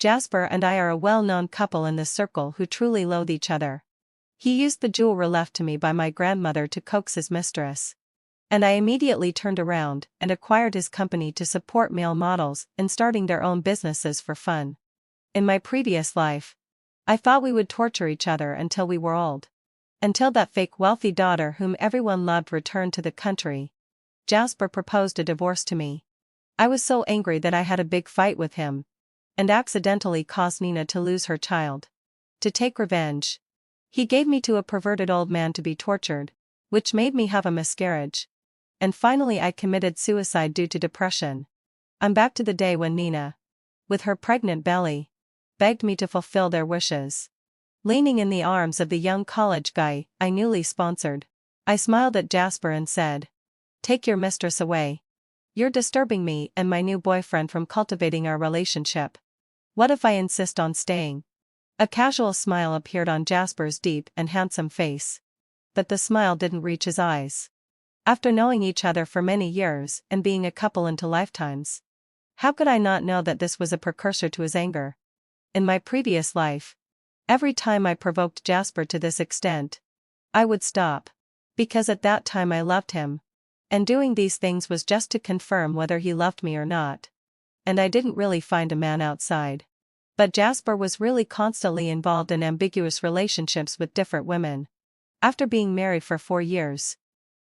Jasper and I are a well-known couple in this circle who truly loathe each other. He used the jewelry left to me by my grandmother to coax his mistress. And I immediately turned around and acquired his company to support male models in starting their own businesses for fun. In my previous life, I thought we would torture each other until we were old. Until that fake wealthy daughter whom everyone loved returned to the country. Jasper proposed a divorce to me. I was so angry that I had a big fight with him. And accidentally caused Nina to lose her child. To take revenge, he gave me to a perverted old man to be tortured, which made me have a miscarriage. And finally I committed suicide due to depression. I'm back to the day when Nina, with her pregnant belly, begged me to fulfill their wishes. Leaning in the arms of the young college guy I newly sponsored, I smiled at Jasper and said, "Take your mistress away. You're disturbing me and my new boyfriend from cultivating our relationship. What if I insist on staying?" A casual smile appeared on Jasper's deep and handsome face. But the smile didn't reach his eyes. After knowing each other for many years and being a couple into lifetimes, how could I not know that this was a precursor to his anger? In my previous life, every time I provoked Jasper to this extent, I would stop. Because at that time I loved him. And doing these things was just to confirm whether he loved me or not. And I didn't really find a man outside. But Jasper was really constantly involved in ambiguous relationships with different women. After being married for 4 years,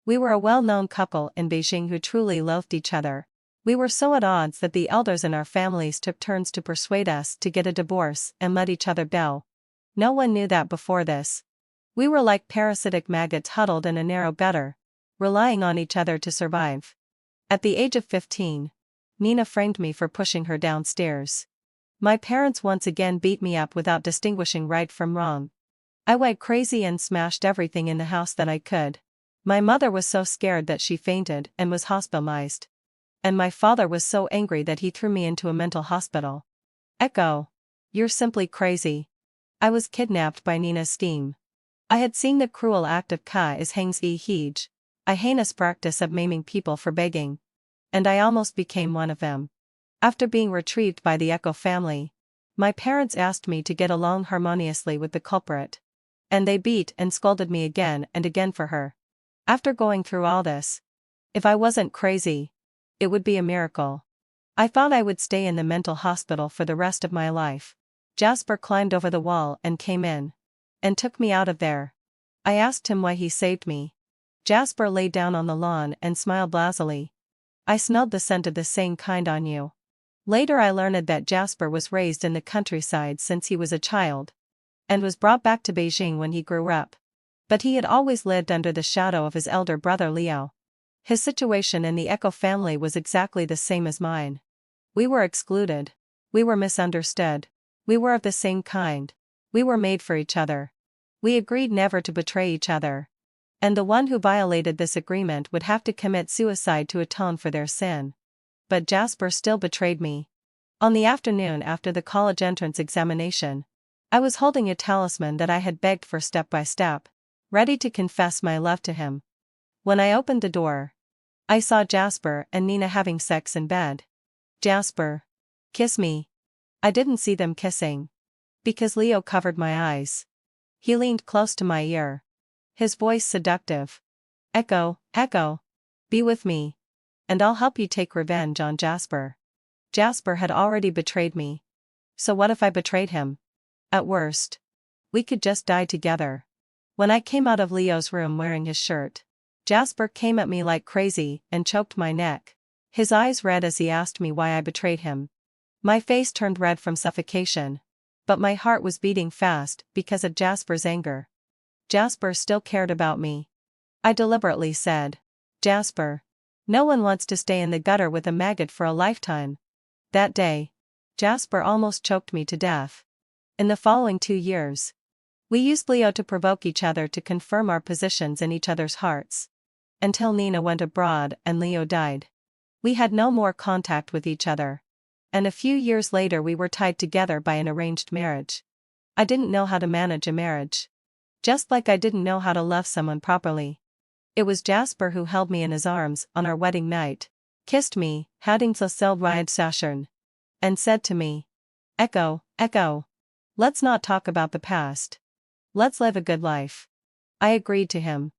we were a well-known couple in Beijing who truly loathed each other. We were so at odds that the elders in our families took turns to persuade us to get a divorce and let each other go. No one knew that before this. We were like parasitic maggots huddled in a narrow gutter, relying on each other to survive. At the age of 15, Nina framed me for pushing her downstairs. My parents once again beat me up without distinguishing right from wrong. I went crazy and smashed everything in the house that I could. My mother was so scared that she fainted and was hospitalized. And my father was so angry that he threw me into a mental hospital. Echo. You're simply crazy. I was kidnapped by Nina's scheme. I had seen the cruel act of Ka is Hangs E Heej, a heinous practice of maiming people for begging. And I almost became one of them. After being retrieved by the Echo family, my parents asked me to get along harmoniously with the culprit. And they beat and scolded me again and again for her. After going through all this, if I wasn't crazy, it would be a miracle. I thought I would stay in the mental hospital for the rest of my life. Jasper climbed over the wall and came in. And took me out of there. I asked him why he saved me. Jasper lay down on the lawn and smiled lazily. "I smelled the scent of the same kind on you." Later I learned that Jasper was raised in the countryside since he was a child. And was brought back to Beijing when he grew up. But he had always lived under the shadow of his elder brother Leo. His situation in the Echo family was exactly the same as mine. We were excluded. We were misunderstood. We were of the same kind. We were made for each other. We agreed never to betray each other. And the one who violated this agreement would have to commit suicide to atone for their sin. But Jasper still betrayed me. On the afternoon after the college entrance examination, I was holding a talisman that I had begged for step by step, ready to confess my love to him. When I opened the door, I saw Jasper and Nina having sex in bed. "Jasper, kiss me." I didn't see them kissing. Because Leo covered my eyes. He leaned close to my ear. His voice seductive. "Echo, Echo. Be with me. And I'll help you take revenge on Jasper." Jasper had already betrayed me. So what if I betrayed him? At worst, we could just die together. When I came out of Leo's room wearing his shirt, Jasper came at me like crazy and choked my neck. His eyes red as he asked me why I betrayed him. My face turned red from suffocation. But my heart was beating fast because of Jasper's anger. Jasper still cared about me. I deliberately said, "Jasper, no one wants to stay in the gutter with a maggot for a lifetime." That day, Jasper almost choked me to death. In the following 2 years, we used Leo to provoke each other to confirm our positions in each other's hearts. Until Nina went abroad and Leo died. We had no more contact with each other. And a few years later we were tied together by an arranged marriage. I didn't know how to manage a marriage. Just like I didn't know how to love someone properly. It was Jasper who held me in his arms on our wedding night, kissed me, "Hading så selv ride sashern," and said to me, Echo, echo. Let's not talk about the past. Let's live a good life. I agreed to him.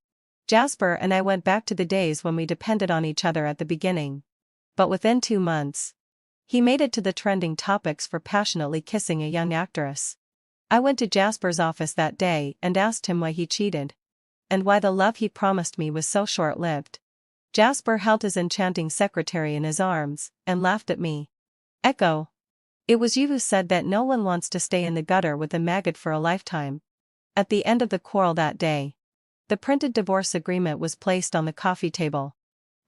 Jasper and I went back to the days when we depended on each other at the beginning. But within 2 months, he made it to the trending topics for passionately kissing a young actress. I went to Jasper's office that day and asked him why he cheated. And why the love he promised me was so short-lived. Jasper held his enchanting secretary in his arms, and laughed at me. Echo. It was you who said that no one wants to stay in the gutter with a maggot for a lifetime. At the end of the quarrel that day, the printed divorce agreement was placed on the coffee table.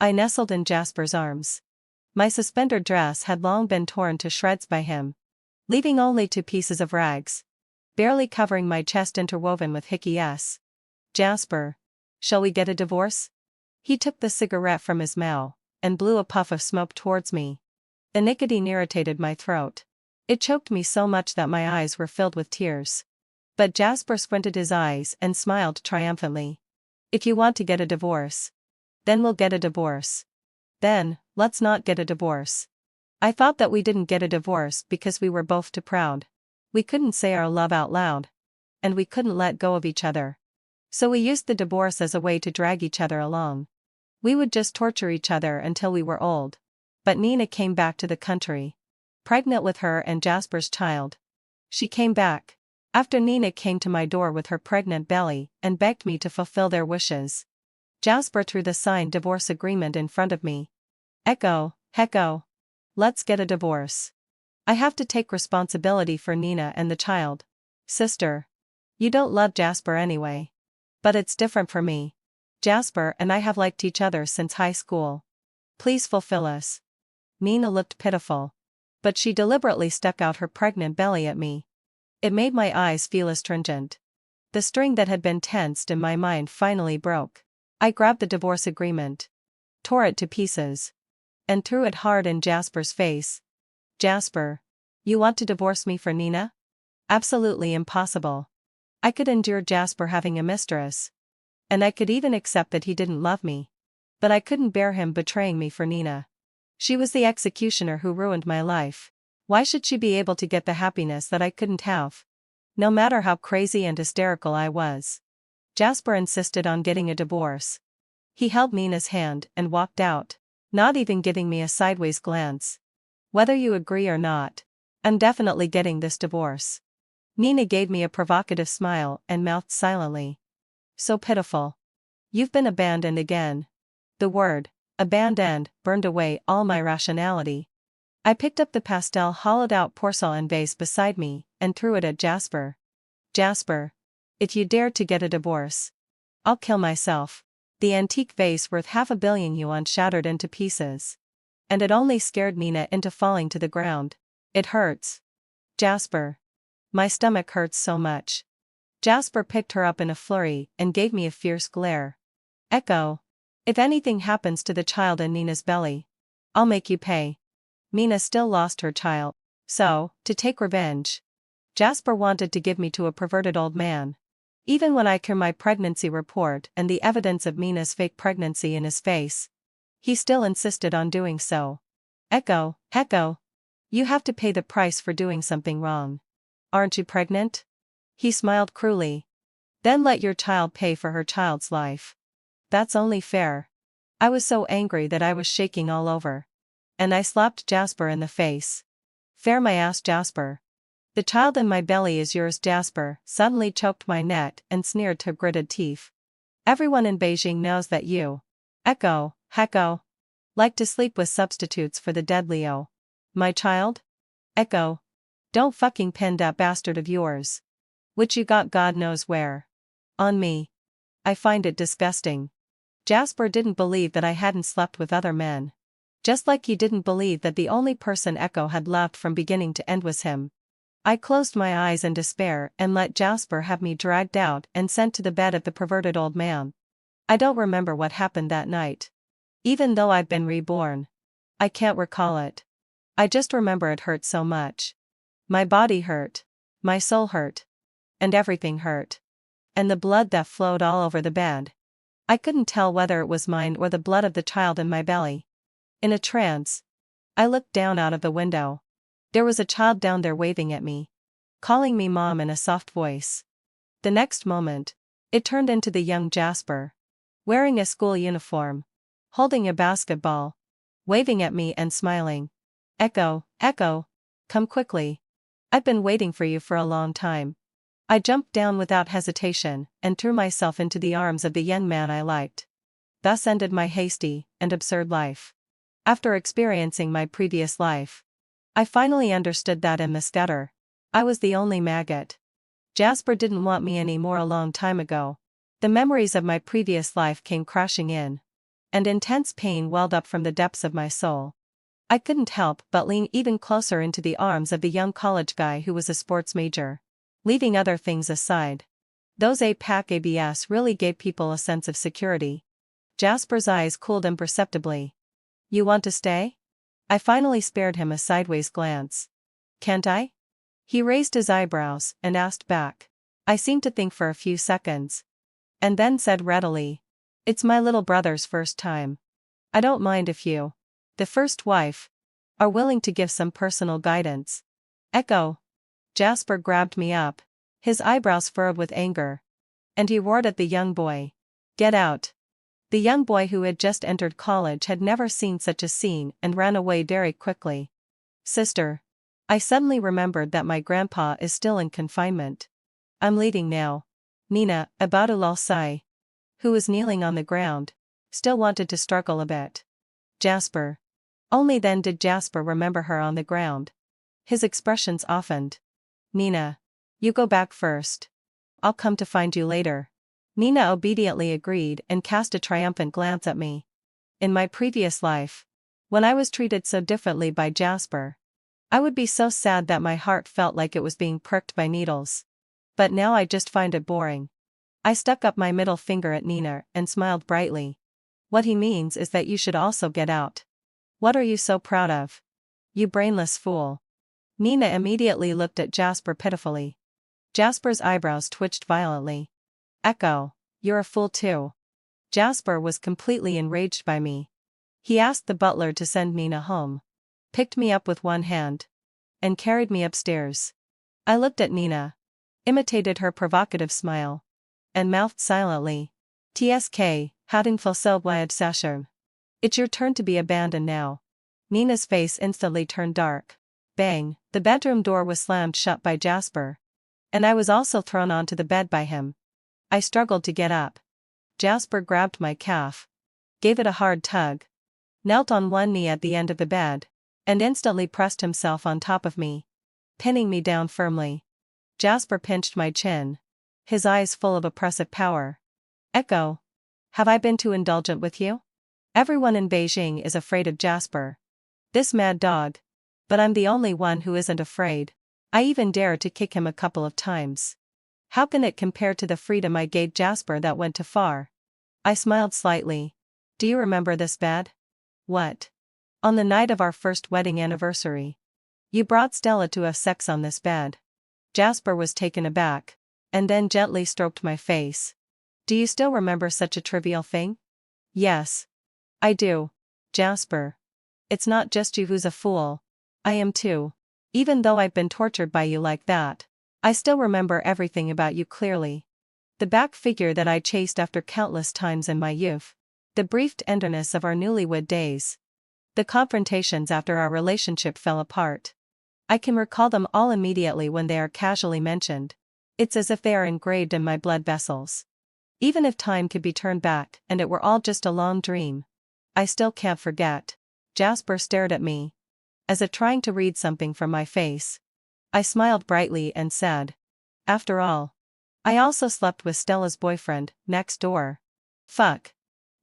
I nestled in Jasper's arms. My suspender dress had long been torn to shreds by him, leaving only 2 pieces of rags, barely covering my chest interwoven with hickey s. Jasper, shall we get a divorce? He took the cigarette from his mouth, and blew a puff of smoke towards me. The nicotine irritated my throat. It choked me so much that my eyes were filled with tears. But Jasper squinted his eyes and smiled triumphantly. If you want to get a divorce, then we'll get a divorce. Then, let's not get a divorce. I thought that we didn't get a divorce because we were both too proud. We couldn't say our love out loud. And we couldn't let go of each other. So we used the divorce as a way to drag each other along. We would just torture each other until we were old. But Nina came back to the country, pregnant with her and Jasper's child. She came back after Nina came to my door with her pregnant belly and begged me to fulfill their wishes. Jasper threw the signed divorce agreement in front of me. Echo, hecko. Let's get a divorce. I have to take responsibility for Nina and the child. Sister. You don't love Jasper anyway. But it's different for me. Jasper and I have liked each other since high school. Please fulfill us. Nina looked pitiful. But she deliberately stuck out her pregnant belly at me. It made my eyes feel astringent. The string that had been tensed in my mind finally broke. I grabbed the divorce agreement, tore it to pieces, and threw it hard in Jasper's face. Jasper, you want to divorce me for Nina? Absolutely impossible. I could endure Jasper having a mistress. And I could even accept that he didn't love me. But I couldn't bear him betraying me for Nina. She was the executioner who ruined my life. Why should she be able to get the happiness that I couldn't have? No matter how crazy and hysterical I was. Jasper insisted on getting a divorce. He held Nina's hand and walked out, not even giving me a sideways glance. Whether you agree or not, I'm definitely getting this divorce. Nina gave me a provocative smile and mouthed silently. So pitiful. You've been abandoned again. The word, abandoned, burned away all my rationality. I picked up the pastel hollowed-out porcelain vase beside me and threw it at Jasper. Jasper, if you dare to get a divorce, I'll kill myself. The antique vase worth $500 million shattered into pieces. And it only scared Nina into falling to the ground. It hurts. Jasper. My stomach hurts so much. Jasper picked her up in a flurry and gave me a fierce glare. Echo. If anything happens to the child in Nina's belly, I'll make you pay. Nina still lost her child. So, to take revenge, Jasper wanted to give me to a perverted old man. Even when I carried my pregnancy report and the evidence of Nina's fake pregnancy in his face, he still insisted on doing so. Echo, you have to pay the price for doing something wrong. Aren't you pregnant? He smiled cruelly. Then let your child pay for her child's life. That's only fair. I was so angry that I was shaking all over. And I slapped Jasper in the face. Fair my ass, Jasper. The child in my belly is yours. Jasper suddenly choked my neck and sneered to gritted teeth. Everyone in Beijing knows that you, Echo, like to sleep with substitutes for the dead Leo. My child? Echo. Don't fucking pin that bastard of yours. Which you got God knows where. On me. I find it disgusting. Jasper didn't believe that I hadn't slept with other men. Just like he didn't believe that the only person Echo had loved from beginning to end was him. I closed my eyes in despair and let Jasper have me dragged out and sent to the bed of the perverted old man. I don't remember what happened that night. Even though I've been reborn, I can't recall it. I just remember it hurt so much. My body hurt. My soul hurt. And everything hurt. And the blood that flowed all over the bed. I couldn't tell whether it was mine or the blood of the child in my belly. In a trance, I looked down out of the window. There was a child down there waving at me, calling me mom in a soft voice. The next moment, it turned into the young Jasper, wearing a school uniform, holding a basketball, waving at me and smiling. Echo, Echo, come quickly. I've been waiting for you for a long time. I jumped down without hesitation and threw myself into the arms of the young man I liked. Thus ended my hasty and absurd life. After experiencing my previous life, I finally understood that in the stutter, I was the only maggot. Jasper didn't want me anymore a long time ago. The memories of my previous life came crashing in, and intense pain welled up from the depths of my soul. I couldn't help but lean even closer into the arms of the young college guy who was a sports major. Leaving other things aside, those APAC ABS really gave people a sense of security. Jasper's eyes cooled imperceptibly. You want to stay? I finally spared him a sideways glance. Can't I? He raised his eyebrows and asked back. I seemed to think for a few seconds, and then said readily, it's my little brother's first time. I don't mind if you, the first wife, are willing to give some personal guidance. Echo. Jasper grabbed me up, his eyebrows furrowed with anger, and he roared at the young boy. Get out. The young boy who had just entered college had never seen such a scene and ran away very quickly. Sister. I suddenly remembered that my grandpa is still in confinement. I'm leaving now. Nina, Abadulal Sai, who was kneeling on the ground, still wanted to struggle a bit. Jasper. Only then did Jasper remember her on the ground. His expressions softened. Nina. You go back first. I'll come to find you later. Nina obediently agreed and cast a triumphant glance at me. In my previous life, when I was treated so differently by Jasper, I would be so sad that my heart felt like it was being pricked by needles. But now I just find it boring. I stuck up my middle finger at Nina and smiled brightly. What he means is that you should also get out. What are you so proud of? You brainless fool. Nina immediately looked at Jasper pitifully. Jasper's eyebrows twitched violently. Echo, you're a fool too. Jasper was completely enraged by me. He asked the butler to send Nina home, picked me up with one hand, and carried me upstairs. I looked at Nina, imitated her provocative smile, and mouthed silently. TSK, hadn't fulfilled wide sasher. It's your turn to be abandoned now. Nina's face instantly turned dark. Bang, the bedroom door was slammed shut by Jasper, and I was also thrown onto the bed by him. I struggled to get up. Jasper grabbed my calf, gave it a hard tug, knelt on one knee at the end of the bed, and instantly pressed himself on top of me, pinning me down firmly. Jasper pinched my chin, his eyes full of oppressive power. Echo. Have I been too indulgent with you? Everyone in Beijing is afraid of Jasper, this mad dog, but I'm the only one who isn't afraid. I even dare to kick him a couple of times. How can it compare to the freedom I gave Jasper that went too far? I smiled slightly. Do you remember this bed? What? On the night of our first wedding anniversary, you brought Stella to have sex on this bed. Jasper was taken aback, and then gently stroked my face. Do you still remember such a trivial thing? Yes. I do. Jasper. It's not just you who's a fool. I am too. Even though I've been tortured by you like that, I still remember everything about you clearly. The back figure that I chased after countless times in my youth. The brief tenderness of our newlywed days. The confrontations after our relationship fell apart. I can recall them all immediately when they are casually mentioned. It's as if they are engraved in my blood vessels. Even if time could be turned back and it were all just a long dream, I still can't forget. Jasper stared at me, as if trying to read something from my face. I smiled brightly and said, after all, I also slept with Stella's boyfriend, next door. Fuck.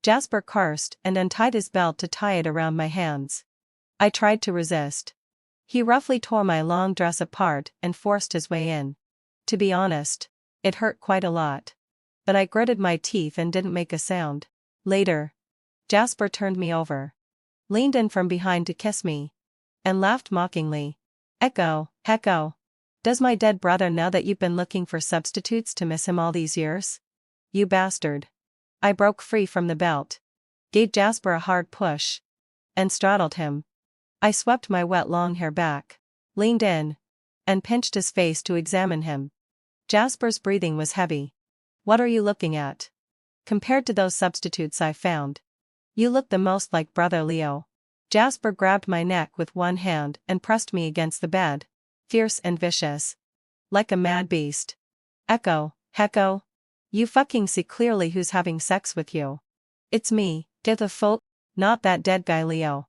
Jasper cursed and untied his belt to tie it around my hands. I tried to resist. He roughly tore my long dress apart and forced his way in. To be honest, it hurt quite a lot. But I gritted my teeth and didn't make a sound. Later, Jasper turned me over, leaned in from behind to kiss me, and laughed mockingly. Echo. Does my dead brother know that you've been looking for substitutes to miss him all these years? You bastard. I broke free from the belt, gave Jasper a hard push, and straddled him. I swept my wet long hair back, leaned in, and pinched his face to examine him. Jasper's breathing was heavy. "What are you looking at? Compared to those substitutes I found, you look the most like brother Leo." Jasper grabbed my neck with one hand and pressed me against the bed, fierce and vicious. Like a mad beast. Hecko. You fucking see clearly who's having sex with you. It's me, get the fuck, not that dead guy Leo.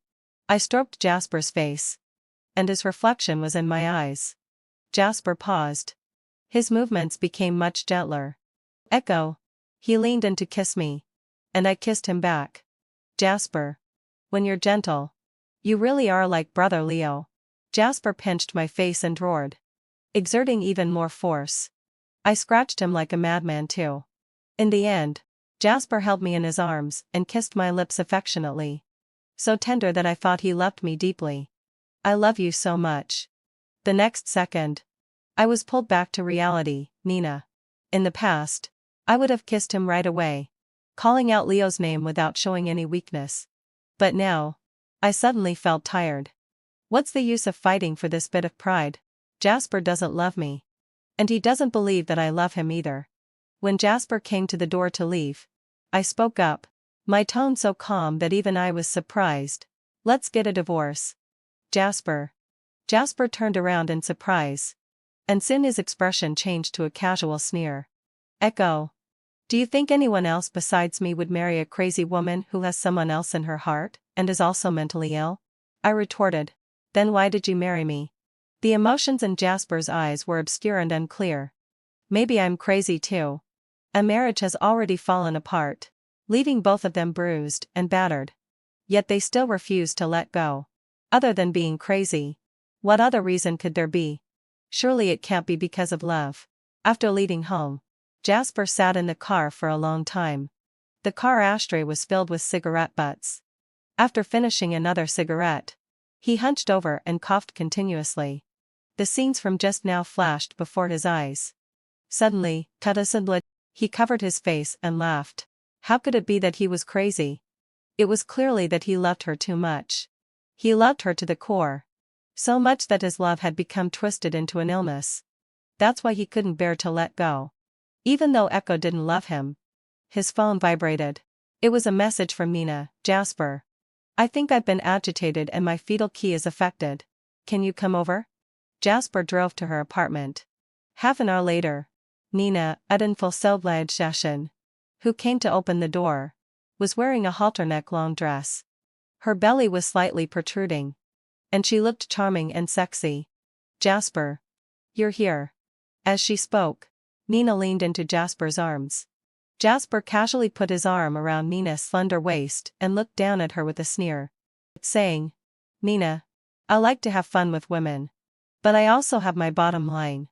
I stroked Jasper's face. And his reflection was in my eyes. Jasper paused. His movements became much gentler. Echo. He leaned in to kiss me. And I kissed him back. Jasper. When you're gentle. You really are like brother Leo. Jasper pinched my face and roared, exerting even more force. I scratched him like a madman too. In the end, Jasper held me in his arms and kissed my lips affectionately. So tender that I thought he loved me deeply. "I love you so much." The next second, I was pulled back to reality, Nina. In the past, I would have kissed him right away, calling out Leo's name without showing any weakness. But now, I suddenly felt tired. What's the use of fighting for this bit of pride? Jasper doesn't love me. And he doesn't believe that I love him either. When Jasper came to the door to leave, I spoke up, my tone so calm that even I was surprised. "Let's get a divorce." Jasper. Jasper turned around in surprise. And soon his expression changed to a casual sneer. "Echo. Do you think anyone else besides me would marry a crazy woman who has someone else in her heart, and is also mentally ill?" I retorted. "Then why did you marry me?" The emotions in Jasper's eyes were obscure and unclear. Maybe I'm crazy too. A marriage has already fallen apart, leaving both of them bruised and battered. Yet they still refuse to let go. Other than being crazy, what other reason could there be? Surely it can't be because of love. After leaving home, Jasper sat in the car for a long time. The car ashtray was filled with cigarette butts. After finishing another cigarette, he hunched over and coughed continuously. The scenes from just now flashed before his eyes. Suddenly, he covered his face and laughed. How could it be that he was crazy? It was clearly that he loved her too much. He loved her to the core. So much that his love had become twisted into an illness. That's why he couldn't bear to let go. Even though Echo didn't love him. His phone vibrated. It was a message from Nina. "Jasper. I think I've been agitated and my fetal key is affected. Can you come over?" Jasper drove to her apartment. Half an hour later, Nina, who came to open the door, was wearing a halter-neck-long dress. Her belly was slightly protruding. And she looked charming and sexy. "Jasper. You're here." As she spoke, Nina leaned into Jasper's arms. Jasper casually put his arm around Nina's slender waist and looked down at her with a sneer, saying, "Nina, I like to have fun with women. But I also have my bottom line.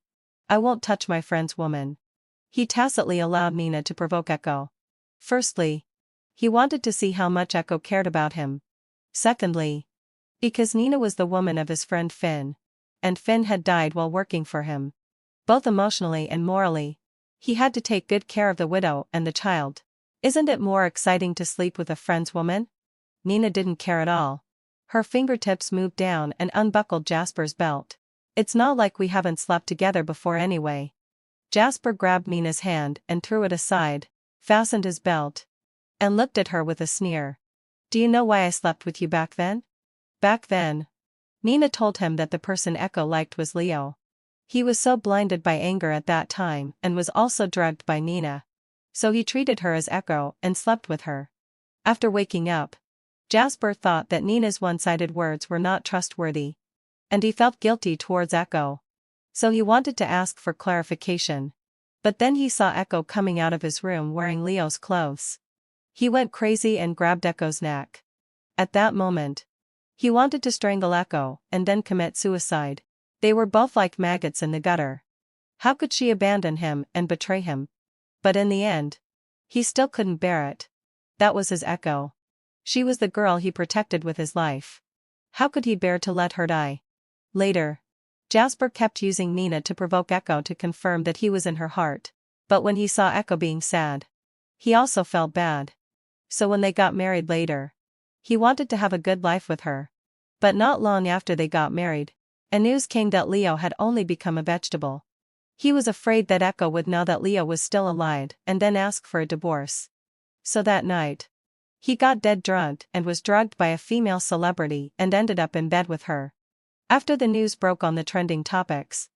I won't touch my friend's woman." He tacitly allowed Nina to provoke Echo. Firstly, he wanted to see how much Echo cared about him. Secondly, because Nina was the woman of his friend Finn, and Finn had died while working for him. Both emotionally and morally, he had to take good care of the widow and the child. Isn't it more exciting to sleep with a friend's woman? Nina didn't care at all. Her fingertips moved down and unbuckled Jasper's belt. "It's not like we haven't slept together before anyway." Jasper grabbed Nina's hand and threw it aside, fastened his belt, and looked at her with a sneer. "Do you know why I slept with you back then?" Back then, Nina told him that the person Echo liked was Leo. He was so blinded by anger at that time and was also drugged by Nina. So he treated her as Echo and slept with her. After waking up, Jasper thought that Nina's one-sided words were not trustworthy. And he felt guilty towards Echo. So he wanted to ask for clarification. But then he saw Echo coming out of his room wearing Leo's clothes. He went crazy and grabbed Echo's neck. At that moment, he wanted to strangle Echo and then commit suicide. They were both like maggots in the gutter. How could she abandon him and betray him? But in the end, he still couldn't bear it. That was his Echo. She was the girl he protected with his life. How could he bear to let her die? Later, Jasper kept using Nina to provoke Echo to confirm that he was in her heart. But when he saw Echo being sad, he also felt bad. So when they got married later, he wanted to have a good life with her. But not long after they got married, and news came that Leo had only become a vegetable. He was afraid that Echo would know that Leo was still alive and then ask for a divorce. So that night, he got dead drunk and was drugged by a female celebrity and ended up in bed with her. After the news broke on the trending topics,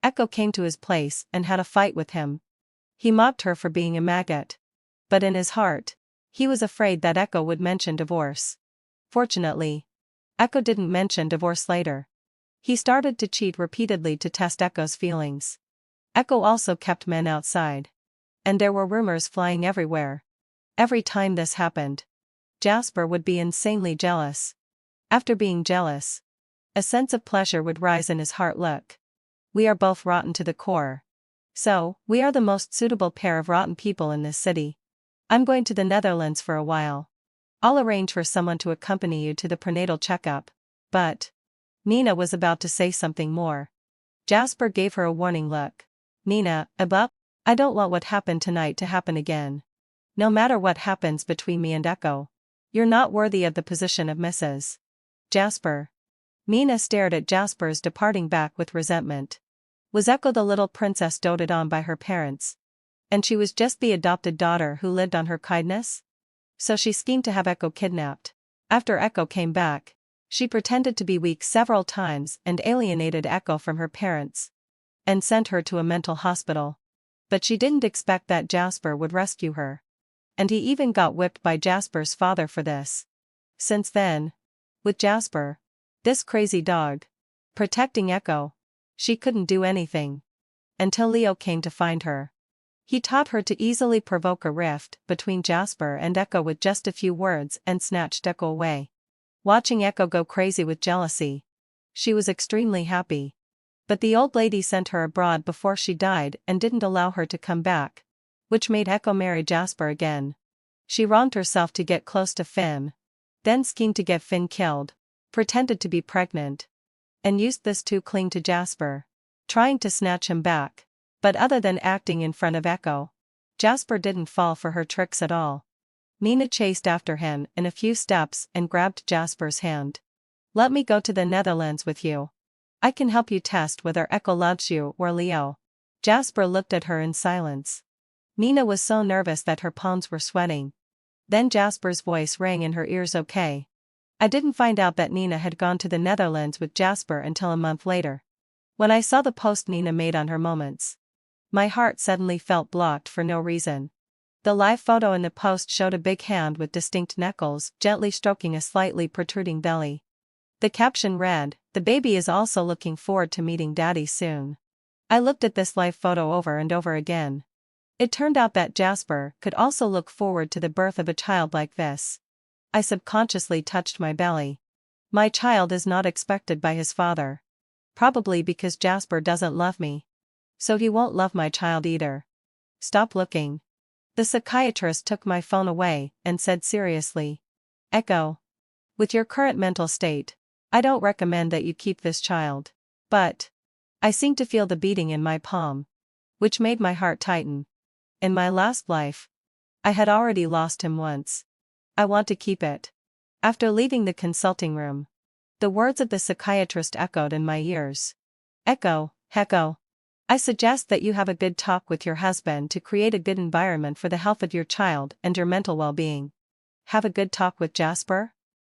Echo came to his place and had a fight with him. He mocked her for being a maggot. But in his heart, he was afraid that Echo would mention divorce. Fortunately, Echo didn't mention divorce later. He started to cheat repeatedly to test Echo's feelings. Echo also kept men outside. And there were rumors flying everywhere. Every time this happened, Jasper would be insanely jealous. After being jealous, a sense of pleasure would rise in his heart. Look, we are both rotten to the core. So, we are the most suitable pair of rotten people in this city. I'm going to the Netherlands for a while. I'll arrange for someone to accompany you to the prenatal checkup. But Nina was about to say something more. Jasper gave her a warning look. Nina, I don't want what happened tonight to happen again. No matter what happens between me and Echo, you're not worthy of the position of Mrs. Jasper. Nina stared at Jasper's departing back with resentment. Was Echo the little princess doted on by her parents? And she was just the adopted daughter who lived on her kindness? So she schemed to have Echo kidnapped. After Echo came back, she pretended to be weak several times and alienated Echo from her parents. And sent her to a mental hospital. But she didn't expect that Jasper would rescue her. And he even got whipped by Jasper's father for this. Since then, with Jasper, this crazy dog, protecting Echo, she couldn't do anything. Until Leo came to find her. He taught her to easily provoke a rift between Jasper and Echo with just a few words and snatched Echo away. Watching Echo go crazy with jealousy, she was extremely happy. But the old lady sent her abroad before she died and didn't allow her to come back, which made Echo marry Jasper again. She wronged herself to get close to Finn, then schemed to get Finn killed, pretended to be pregnant, and used this to cling to Jasper, trying to snatch him back. But other than acting in front of Echo, Jasper didn't fall for her tricks at all. Nina chased after him in a few steps and grabbed Jasper's hand. Let me go to the Netherlands with you. I can help you test whether Echo loves you or Leo. Jasper looked at her in silence. Nina was so nervous that her palms were sweating. Then Jasper's voice rang in her ears. Okay. I didn't find out that Nina had gone to the Netherlands with Jasper until a month later. When I saw the post Nina made on her moments, my heart suddenly felt blocked for no reason. The live photo in the post showed a big hand with distinct knuckles gently stroking a slightly protruding belly. The caption read, "The baby is also looking forward to meeting Daddy soon." I looked at this live photo over and over again. It turned out that Jasper could also look forward to the birth of a child like this. I subconsciously touched my belly. My child is not expected by his father. Probably because Jasper doesn't love me. So he won't love my child either. Stop looking. The psychiatrist took my phone away and said seriously, Echo, with your current mental state, I don't recommend that you keep this child. But I seemed to feel the beating in my palm, which made my heart tighten. In my last life, I had already lost him once. I want to keep it. After leaving the consulting room, the words of the psychiatrist echoed in my ears. Echo, I suggest that you have a good talk with your husband to create a good environment for the health of your child and your mental well-being. Have a good talk with Jasper?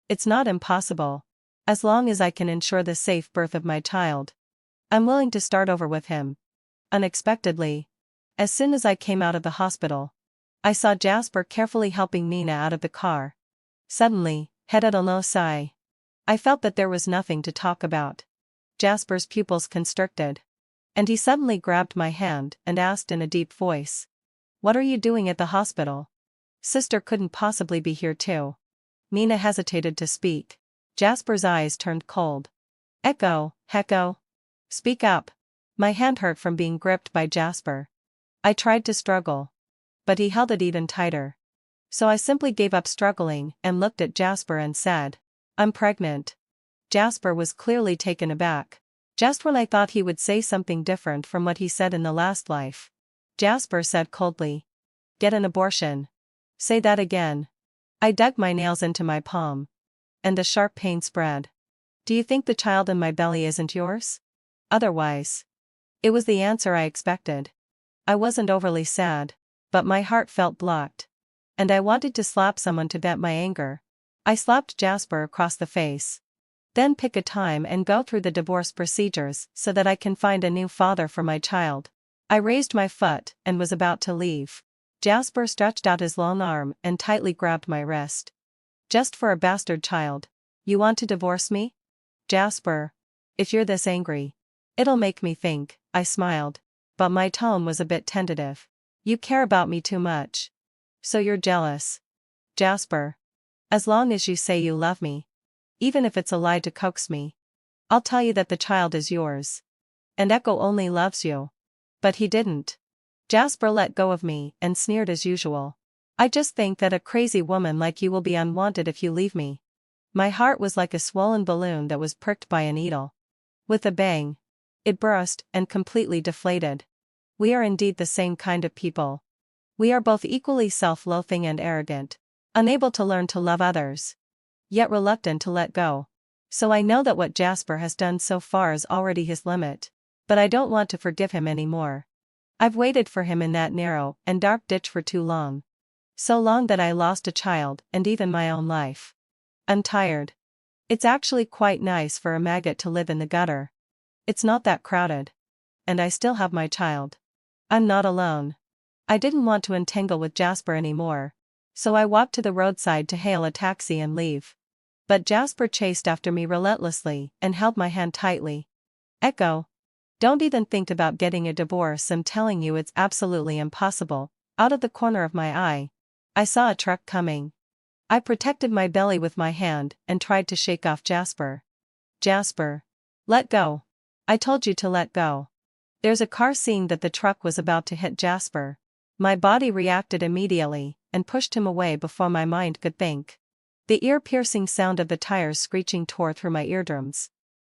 It's not impossible. As long as I can ensure the safe birth of my child, I'm willing to start over with him. Unexpectedly, as soon as I came out of the hospital, I saw Jasper carefully helping Nina out of the car. Suddenly, head at a low sigh. I felt that there was nothing to talk about. Jasper's pupils constricted. And he suddenly grabbed my hand and asked in a deep voice, "What are you doing at the hospital? Sister couldn't possibly be here too." Nina hesitated to speak. Jasper's eyes turned cold. Echo, speak up. My hand hurt from being gripped by Jasper. I tried to struggle, but he held it even tighter. So I simply gave up struggling and looked at Jasper and said, "I'm pregnant." Jasper was clearly taken aback. Just when I thought he would say something different from what he said in the last life, Jasper said coldly, "Get an abortion." Say that again. I dug my nails into my palm. And the sharp pain spread. Do you think the child in my belly isn't yours? Otherwise. It was the answer I expected. I wasn't overly sad, but my heart felt blocked. And I wanted to slap someone to vent my anger. I slapped Jasper across the face. Then pick a time and go through the divorce procedures so that I can find a new father for my child. I raised my foot and was about to leave. Jasper stretched out his long arm and tightly grabbed my wrist. Just for a bastard child. You want to divorce me? Jasper. If you're this angry. It'll make me think, I smiled. But my tone was a bit tentative. You care about me too much. So you're jealous. Jasper. As long as you say you love me. Even if it's a lie to coax me. I'll tell you that the child is yours. And Echo only loves you. But he didn't. Jasper let go of me and sneered as usual. I just think that a crazy woman like you will be unwanted if you leave me. My heart was like a swollen balloon that was pricked by a needle. With a bang. It burst and completely deflated. We are indeed the same kind of people. We are both equally self-loathing and arrogant, unable to learn to love others, yet reluctant to let go. So I know that what Jasper has done so far is already his limit, but I don't want to forgive him anymore. I've waited for him in that narrow and dark ditch for too long. So long that I lost a child and even my own life. I'm tired. It's actually quite nice for a maggot to live in the gutter. It's not that crowded. And I still have my child. I'm not alone. I didn't want to entangle with Jasper anymore, so I walked to the roadside to hail a taxi and leave. But Jasper chased after me relentlessly and held my hand tightly. Echo. Don't even think about getting a divorce. I'm telling you it's absolutely impossible. Out of the corner of my eye, I saw a truck coming. I protected my belly with my hand and tried to shake off Jasper. Jasper. Let go. I told you to let go. There's a car. Seeing that the truck was about to hit Jasper, my body reacted immediately and pushed him away before my mind could think. The ear-piercing sound of the tires screeching tore through my eardrums.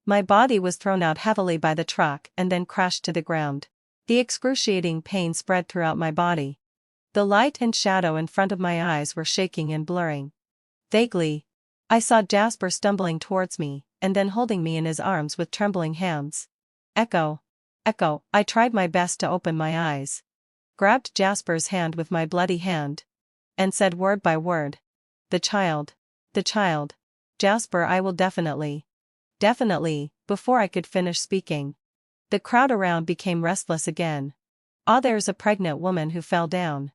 My body was thrown out heavily by the truck and then crashed to the ground. The excruciating pain spread throughout my body. The light and shadow in front of my eyes were shaking and blurring. Vaguely, I saw Jasper stumbling towards me and then holding me in his arms with trembling hands. Echo. Echo. I tried my best to open my eyes. Grabbed Jasper's hand with my bloody hand. And said word by word. The child. The child. Jasper, I will definitely. Definitely. Before I could finish speaking, the crowd around became restless again. Ah, there's a pregnant woman who fell down.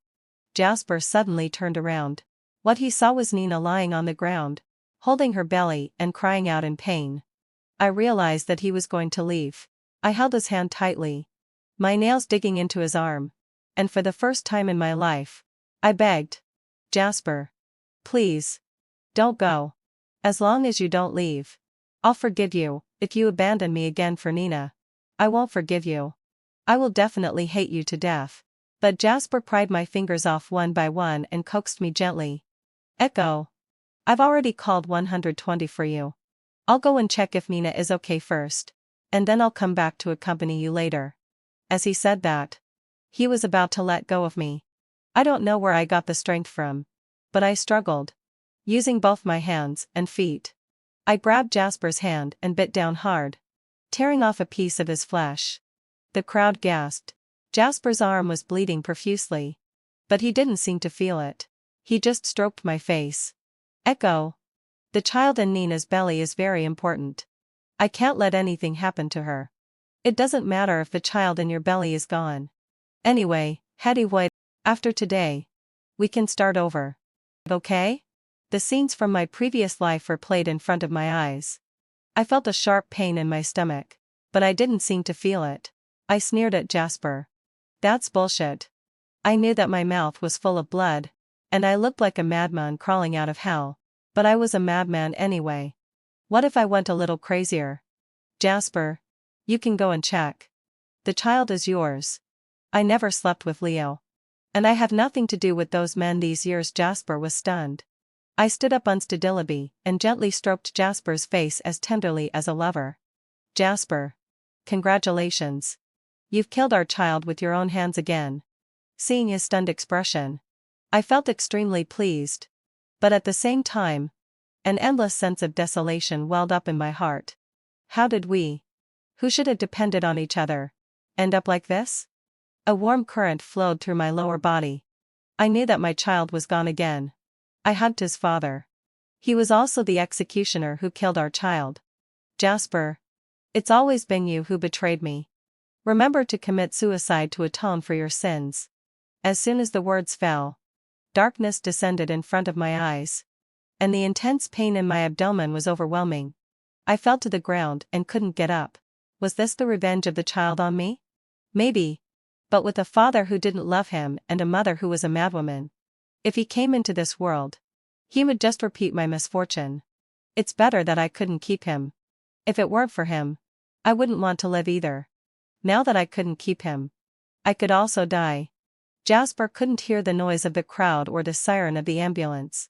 Jasper suddenly turned around. What he saw was Nina lying on the ground, holding her belly and crying out in pain. I realized that he was going to leave. I held his hand tightly, my nails digging into his arm. And for the first time in my life, I begged. Jasper. Please. Don't go. As long as you don't leave. I'll forgive you. If you abandon me again for Nina, I won't forgive you. I will definitely hate you to death. But Jasper pried my fingers off one by one and coaxed me gently. Echo. I've already called 120 for you. I'll go and check if Nina is okay first. And then I'll come back to accompany you later. As he said that, he was about to let go of me. I don't know where I got the strength from, but I struggled, using both my hands and feet. I grabbed Jasper's hand and bit down hard, tearing off a piece of his flesh. The crowd gasped. Jasper's arm was bleeding profusely. But he didn't seem to feel it. He just stroked my face. Echo. The child in Nina's belly is very important. I can't let anything happen to her. It doesn't matter if the child in your belly is gone. Anyway, Hetty White, after today, we can start over. Okay? The scenes from my previous life were played in front of my eyes. I felt a sharp pain in my stomach, but I didn't seem to feel it. I sneered at Jasper. That's bullshit. I knew that my mouth was full of blood, and I looked like a madman crawling out of hell, but I was a madman anyway. What if I went a little crazier? Jasper, you can go and check. The child is yours. I never slept with Leo. And I have nothing to do with those men these years. Jasper was stunned. I stood up unsteadily and gently stroked Jasper's face as tenderly as a lover. Jasper. Congratulations. You've killed our child with your own hands again. Seeing his stunned expression, I felt extremely pleased. But at the same time, An endless sense of desolation welled up in my heart. How did we, who should have depended on each other, end up like this? A warm current flowed through my lower body. I knew that my child was gone again. I hugged his father. He was also the executioner who killed our child. Jasper. It's always been you who betrayed me. Remember to commit suicide to atone for your sins. As soon as the words fell, darkness descended in front of my eyes, and the intense pain in my abdomen was overwhelming. I fell to the ground and couldn't get up. Was this the revenge of the child on me? Maybe. But with a father who didn't love him and a mother who was a madwoman. If he came into this world, he would just repeat my misfortune. It's better that I couldn't keep him. If it weren't for him, I wouldn't want to live either. Now that I couldn't keep him, I could also die. Jasper couldn't hear the noise of the crowd or the siren of the ambulance.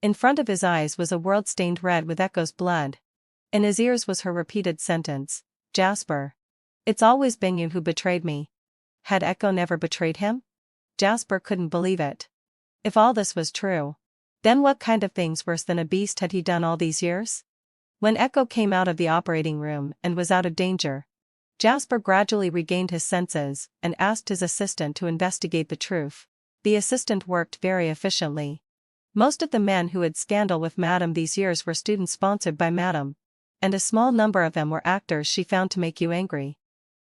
In front of his eyes was a world stained red with Echo's blood. In his ears was her repeated sentence, Jasper. It's always been you who betrayed me. Had Echo never betrayed him? Jasper couldn't believe it. If all this was true, then what kind of things worse than a beast had he done all these years? When Echo came out of the operating room and was out of danger, Jasper gradually regained his senses and asked his assistant to investigate the truth. The assistant worked very efficiently. Most of the men who had scandal with Madame these years were students sponsored by Madame, and a small number of them were actors she found to make you angry.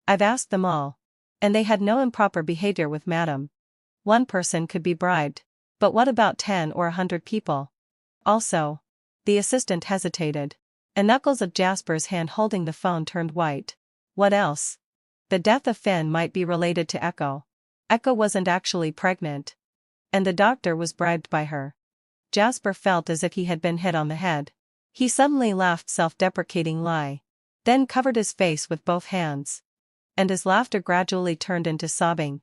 I've asked them all, and they had no improper behavior with Madame. One person could be bribed, but what about 10 or 100 people? Also, the assistant hesitated. The knuckles of Jasper's hand holding the phone turned white. What else? The death of Finn might be related to Echo. Echo wasn't actually pregnant. And the doctor was bribed by her. Jasper felt as if he had been hit on the head. He suddenly laughed self-deprecating lie. Then covered his face with both hands. And his laughter gradually turned into sobbing.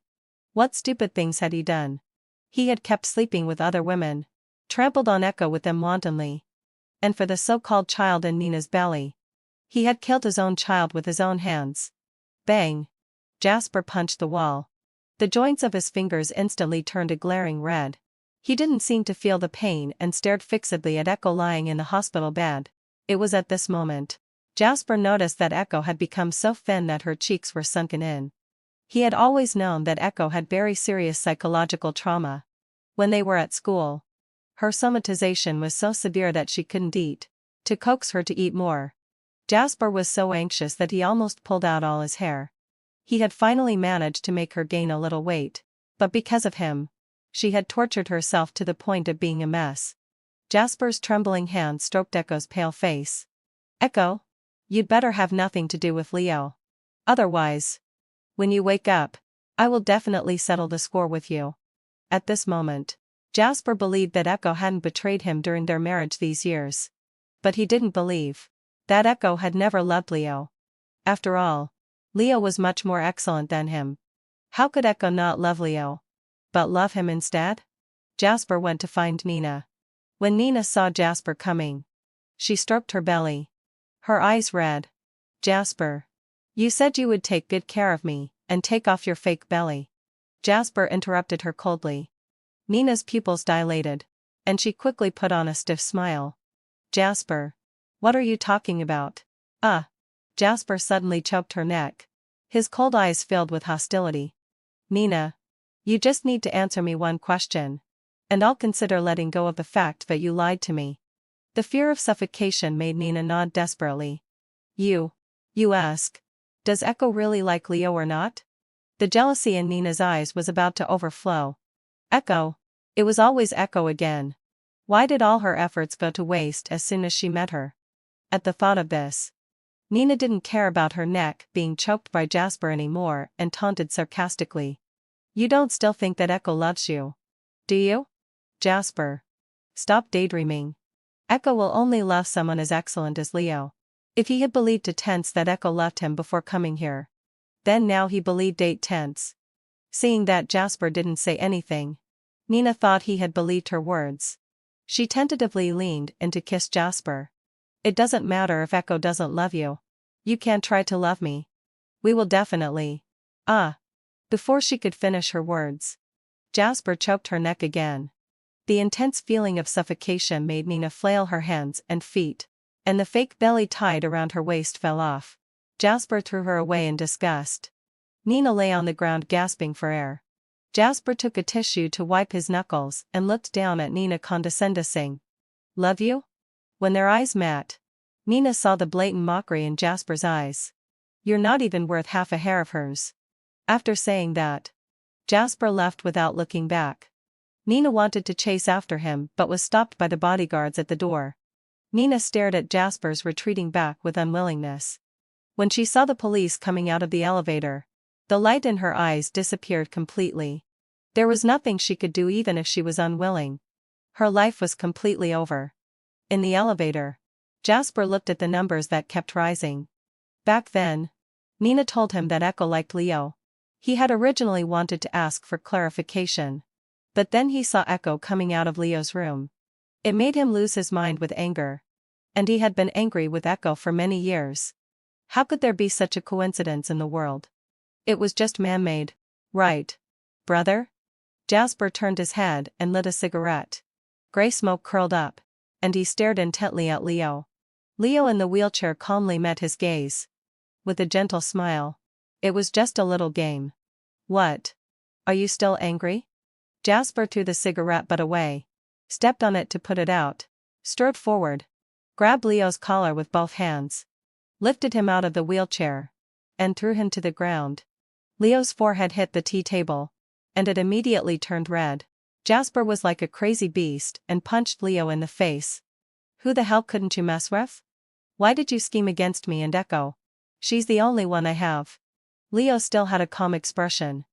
What stupid things had he done? He had kept sleeping with other women. Trampled on Echo with them wantonly. And for the so-called child in Nina's belly, he had killed his own child with his own hands. Bang! Jasper punched the wall. The joints of his fingers instantly turned a glaring red. He didn't seem to feel the pain and stared fixedly at Echo lying in the hospital bed. It was at this moment Jasper noticed that Echo had become so thin that her cheeks were sunken in. He had always known that Echo had very serious psychological trauma. When they were at school, her somatization was so severe that she couldn't eat. To coax her to eat more, Jasper was so anxious that he almost pulled out all his hair. He had finally managed to make her gain a little weight, but because of him, she had tortured herself to the point of being a mess. Jasper's trembling hand stroked Echo's pale face. Echo, you'd better have nothing to do with Leo. Otherwise, when you wake up, I will definitely settle the score with you. At this moment, Jasper believed that Echo hadn't betrayed him during their marriage these years. But he didn't believe that Echo had never loved Leo. After all, Leo was much more excellent than him. How could Echo not love Leo, but love him instead? Jasper went to find Nina. When Nina saw Jasper coming, she stroked her belly. Her eyes red. Jasper, you said you would take good care of me, and take off your fake belly. Jasper interrupted her coldly. Nina's pupils dilated, and she quickly put on a stiff smile. Jasper, what are you talking about? Jasper suddenly choked her neck. His cold eyes filled with hostility. Nina, you just need to answer me one question, and I'll consider letting go of the fact that you lied to me. The fear of suffocation made Nina nod desperately. You ask, does Echo really like Leo or not? The jealousy in Nina's eyes was about to overflow. Echo? It was always Echo again. Why did all her efforts go to waste as soon as she met her? At the thought of this, Nina didn't care about her neck being choked by Jasper anymore and taunted sarcastically. You don't still think that Echo loves you, do you? Jasper, stop daydreaming. Echo will only love someone as excellent as Leo. If he had believed 8/10 that Echo loved him before coming here, then now he believed 8/10. Seeing that Jasper didn't say anything, Nina thought he had believed her words. She tentatively leaned in to kiss Jasper. It doesn't matter if Echo doesn't love you. You can try to love me. We will definitely. Before she could finish her words, Jasper choked her neck again. The intense feeling of suffocation made Nina flail her hands and feet, and the fake belly tied around her waist fell off. Jasper threw her away in disgust. Nina lay on the ground gasping for air. Jasper took a tissue to wipe his knuckles and looked down at Nina condescending. "Love you?" When their eyes met, Nina saw the blatant mockery in Jasper's eyes. "You're not even worth half a hair of hers." After saying that, Jasper left without looking back. Nina wanted to chase after him but was stopped by the bodyguards at the door. Nina stared at Jasper's retreating back with unwillingness. When she saw the police coming out of the elevator, the light in her eyes disappeared completely. There was nothing she could do even if she was unwilling. Her life was completely over. In the elevator, Jasper looked at the numbers that kept rising. Back then, Nina told him that Echo liked Leo. He had originally wanted to ask for clarification. But then he saw Echo coming out of Leo's room. It made him lose his mind with anger. And he had been angry with Echo for many years. How could there be such a coincidence in the world? It was just man-made, right, brother? Jasper turned his head and lit a cigarette. Gray smoke curled up, and he stared intently at Leo. Leo in the wheelchair calmly met his gaze. With a gentle smile. "It was just a little game." "What? Are you still angry?" Jasper threw the cigarette butt away, stepped on it to put it out, strode forward, grabbed Leo's collar with both hands, lifted him out of the wheelchair, and threw him to the ground. Leo's forehead hit the tea table, and it immediately turned red. Jasper was like a crazy beast and punched Leo in the face. "Who the hell couldn't you mess with? Why did you scheme against me and Echo? She's the only one I have." Leo still had a calm expression,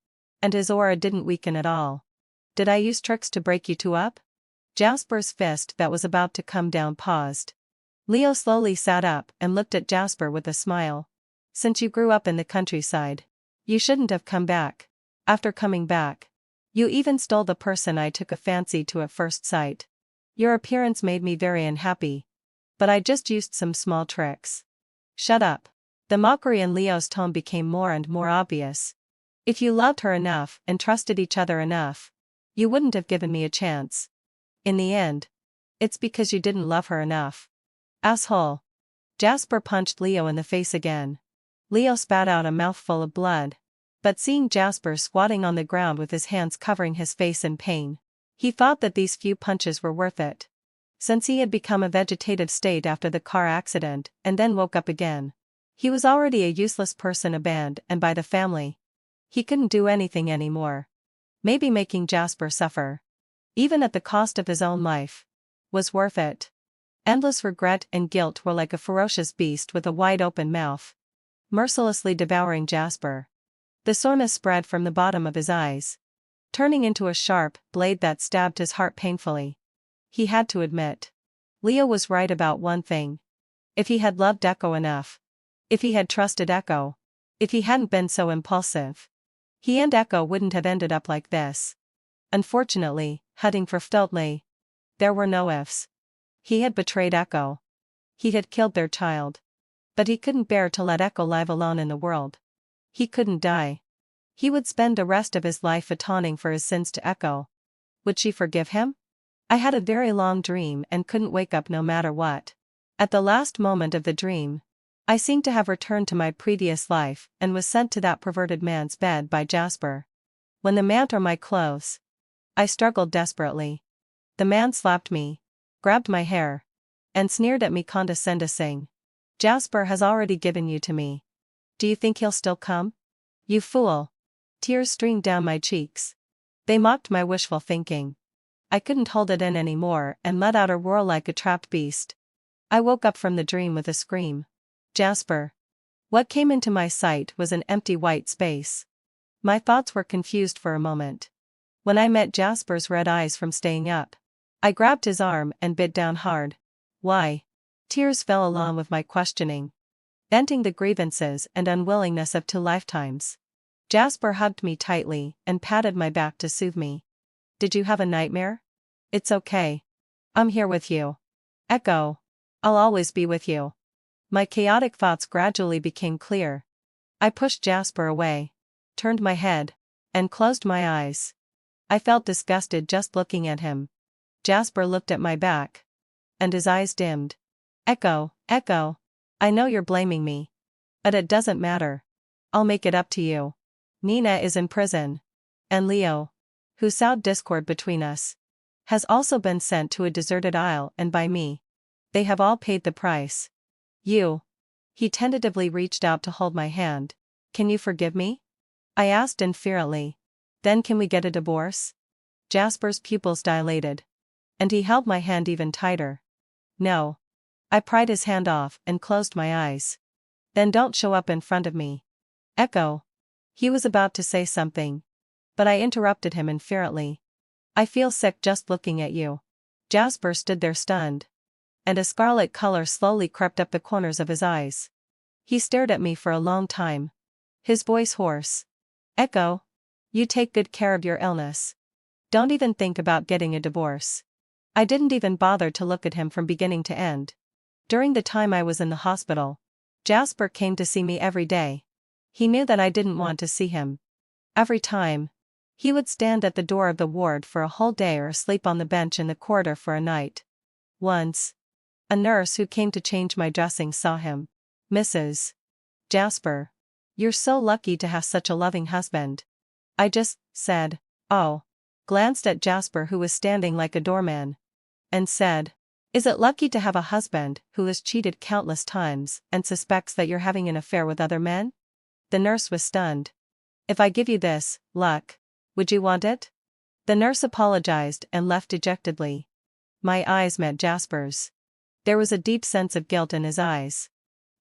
and his aura didn't weaken at all. "Did I use tricks to break you two up?" Jasper's fist that was about to come down paused. Leo slowly sat up and looked at Jasper with a smile. "Since you grew up in the countryside, you shouldn't have come back. After coming back, you even stole the person I took a fancy to at first sight. Your appearance made me very unhappy. But I just used some small tricks." "Shut up." The mockery in Leo's tone became more and more obvious. "If you loved her enough and trusted each other enough, you wouldn't have given me a chance. In the end, it's because you didn't love her enough. Asshole." Jasper punched Leo in the face again. Leo spat out a mouthful of blood. But seeing Jasper squatting on the ground with his hands covering his face in pain, he thought that these few punches were worth it. Since he had become a vegetative state after the car accident and then woke up again, he was already a useless person abandoned and by the family. He couldn't do anything anymore. Maybe making Jasper suffer, even at the cost of his own life, was worth it. Endless regret and guilt were like a ferocious beast with a wide-open mouth, mercilessly devouring Jasper. The soreness spread from the bottom of his eyes, turning into a sharp blade that stabbed his heart painfully. He had to admit, Leo was right about one thing. If he had loved Echo enough, if he had trusted Echo, if he hadn't been so impulsive, he and Echo wouldn't have ended up like this. Unfortunately, hunting for Stoltley, there were no ifs. He had betrayed Echo. He had killed their child. But he couldn't bear to let Echo live alone in the world. He couldn't die. He would spend the rest of his life atoning for his sins to Echo. Would she forgive him? "I had a very long dream and couldn't wake up no matter what. At the last moment of the dream, I seemed to have returned to my previous life and was sent to that perverted man's bed by Jasper. When the man tore my clothes, I struggled desperately. The man slapped me, grabbed my hair, and sneered at me condescending. Jasper has already given you to me. Do you think he'll still come? You fool." Tears streamed down my cheeks. They mocked my wishful thinking. I couldn't hold it in anymore and let out a roar like a trapped beast. I woke up from the dream with a scream. Jasper. What came into my sight was an empty white space. My thoughts were confused for a moment. When I met Jasper's red eyes from staying up, I grabbed his arm and bit down hard. "Why?" Tears fell along with my questioning, venting the grievances and unwillingness of 2 lifetimes. Jasper hugged me tightly and patted my back to soothe me. "Did you have a nightmare? It's okay. I'm here with you. Echo. I'll always be with you." My chaotic thoughts gradually became clear. I pushed Jasper away, turned my head, and closed my eyes. I felt disgusted just looking at him. Jasper looked at my back. And his eyes dimmed. Echo, Echo. I know you're blaming me. But it doesn't matter. I'll make it up to you. Nina is in prison. And Leo, who sowed discord between us, has also been sent to a deserted isle and by me. They have all paid the price. You. He tentatively reached out to hold my hand. Can you forgive me? I asked indifferently. Then can we get a divorce? Jasper's pupils dilated. And he held my hand even tighter. No. I pried his hand off and closed my eyes. Then don't show up in front of me. Echo. He was about to say something. But I interrupted him indifferently. I feel sick just looking at you. Jasper stood there stunned. And a scarlet color slowly crept up the corners of his eyes. He stared at me for a long time. His voice hoarse. Echo. You take good care of your illness. Don't even think about getting a divorce. I didn't even bother to look at him from beginning to end. During the time I was in the hospital, Jasper came to see me every day. He knew that I didn't want to see him. Every time, he would stand at the door of the ward for a whole day or sleep on the bench in the corridor for a night. Once, a nurse who came to change my dressing saw him. Mrs. Jasper. You're so lucky to have such a loving husband. I just said, oh. Glanced at Jasper who was standing like a doorman. And said, is it lucky to have a husband who has cheated countless times and suspects that you're having an affair with other men? The nurse was stunned. If I give you this, luck, would you want it? The nurse apologized and left dejectedly. My eyes met Jasper's. There was a deep sense of guilt in his eyes.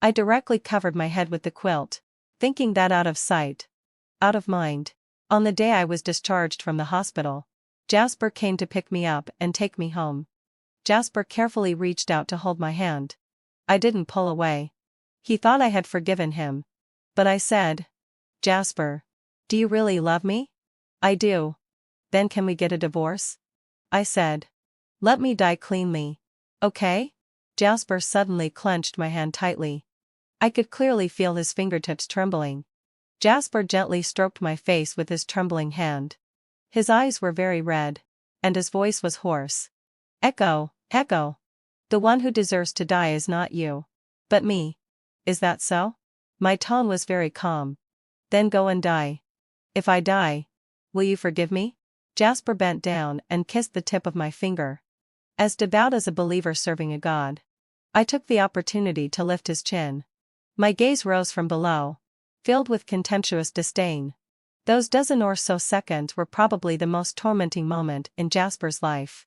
I directly covered my head with the quilt, thinking that out of sight, out of mind. On the day I was discharged from the hospital, Jasper came to pick me up and take me home. Jasper carefully reached out to hold my hand. I didn't pull away. He thought I had forgiven him. But I said, Jasper, do you really love me? I do. Then can we get a divorce? I said. Let me die cleanly. Okay? Jasper suddenly clenched my hand tightly. I could clearly feel his fingertips trembling. Jasper gently stroked my face with his trembling hand. His eyes were very red. And his voice was hoarse. Echo, Echo. The one who deserves to die is not you. But me. Is that so? My tone was very calm. Then go and die. If I die, will you forgive me? Jasper bent down and kissed the tip of my finger. As devout as a believer serving a god. I took the opportunity to lift his chin. My gaze rose from below, filled with contemptuous disdain. Those dozen or so seconds were probably the most tormenting moment in Jasper's life.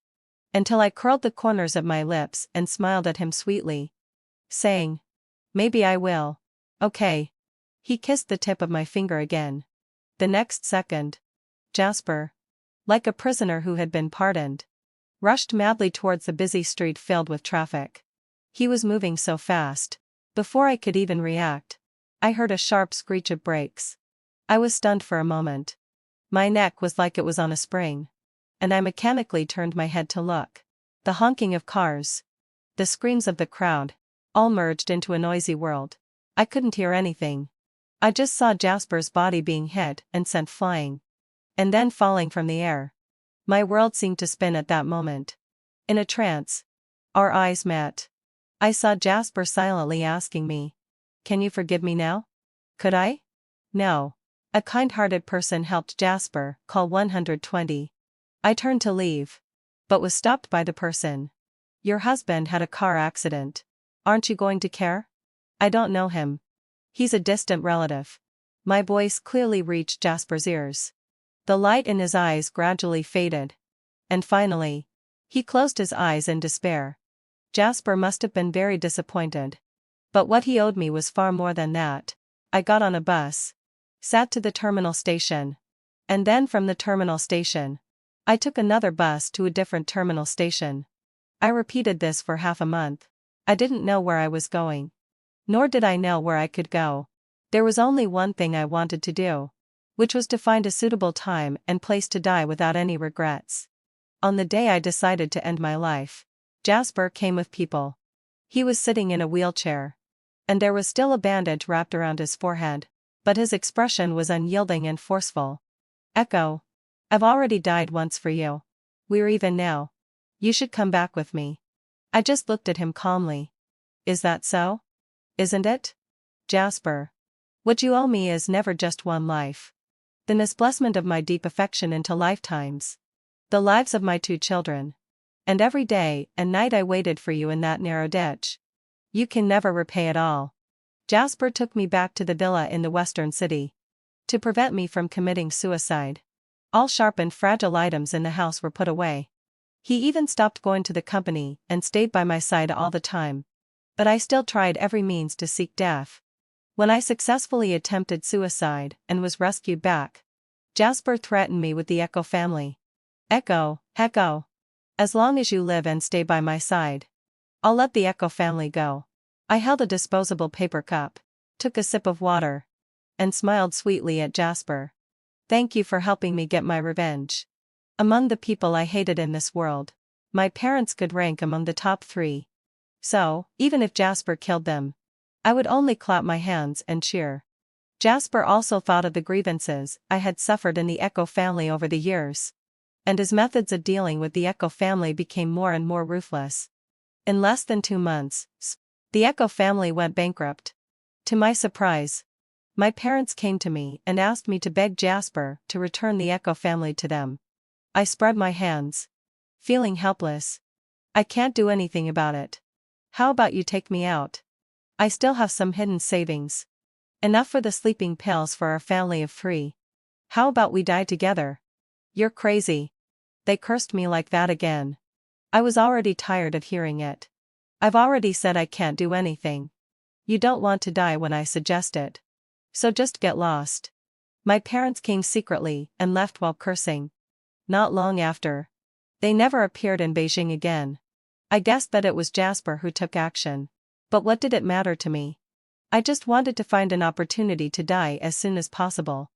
Until I curled the corners of my lips and smiled at him sweetly, saying, maybe I will. Okay. He kissed the tip of my finger again. The next second, Jasper, like a prisoner who had been pardoned, rushed madly towards the busy street filled with traffic. He was moving so fast. Before I could even react, I heard a sharp screech of brakes. I was stunned for a moment. My neck was like it was on a spring. And I mechanically turned my head to look. The honking of cars, the screams of the crowd, all merged into a noisy world. I couldn't hear anything. I just saw Jasper's body being hit and sent flying. And then falling from the air. My world seemed to spin at that moment. In a trance. Our eyes met. I saw Jasper silently asking me, can you forgive me now? Could I? No. A kind-hearted person helped Jasper call 120. I turned to leave, but was stopped by the person. Your husband had a car accident. Aren't you going to care? I don't know him. He's a distant relative. My voice clearly reached Jasper's ears. The light in his eyes gradually faded. And finally, he closed his eyes in despair. Jasper must have been very disappointed. But what he owed me was far more than that. I got on a bus, sat to the terminal station, and then from the terminal station, I took another bus to a different terminal station. I repeated this for half a month. I didn't know where I was going. Nor did I know where I could go. There was only one thing I wanted to do, which was to find a suitable time and place to die without any regrets. On the day I decided to end my life, Jasper came with people. He was sitting in a wheelchair. And there was still a bandage wrapped around his forehead, but his expression was unyielding and forceful. Echo. I've already died once for you. We're even now. You should come back with me. I just looked at him calmly. Is that so? Isn't it? Jasper. What you owe me is never just one life. The misplacement of my deep affection into lifetimes. The lives of my 2 children. And every day and night I waited for you in that narrow ditch. You can never repay it all. Jasper took me back to the villa in the western city. To prevent me from committing suicide. All sharp and fragile items in the house were put away. He even stopped going to the company and stayed by my side all the time. But I still tried every means to seek death. When I successfully attempted suicide and was rescued back, Jasper threatened me with the Echo family. Echo. As long as you live and stay by my side, I'll let the Echo family go. I held a disposable paper cup, took a sip of water, and smiled sweetly at Jasper. Thank you for helping me get my revenge. Among the people I hated in this world, my parents could rank among the top 3. So, even if Jasper killed them, I would only clap my hands and cheer. Jasper also thought of the grievances I had suffered in the Echo family over the years. And his methods of dealing with the Echo family became more and more ruthless. In less than 2 months, the Echo family went bankrupt. To my surprise, my parents came to me and asked me to beg Jasper to return the Echo family to them. I spread my hands, feeling helpless. I can't do anything about it. How about you take me out? I still have some hidden savings. Enough for the sleeping pills for our family of 3. How about we die together? You're crazy. They cursed me like that again. I was already tired of hearing it. I've already said I can't do anything. You don't want to die when I suggest it. So just get lost. My parents came secretly and left while cursing. Not long after. They never appeared in Beijing again. I guessed that it was Jasper who took action. But what did it matter to me? I just wanted to find an opportunity to die as soon as possible.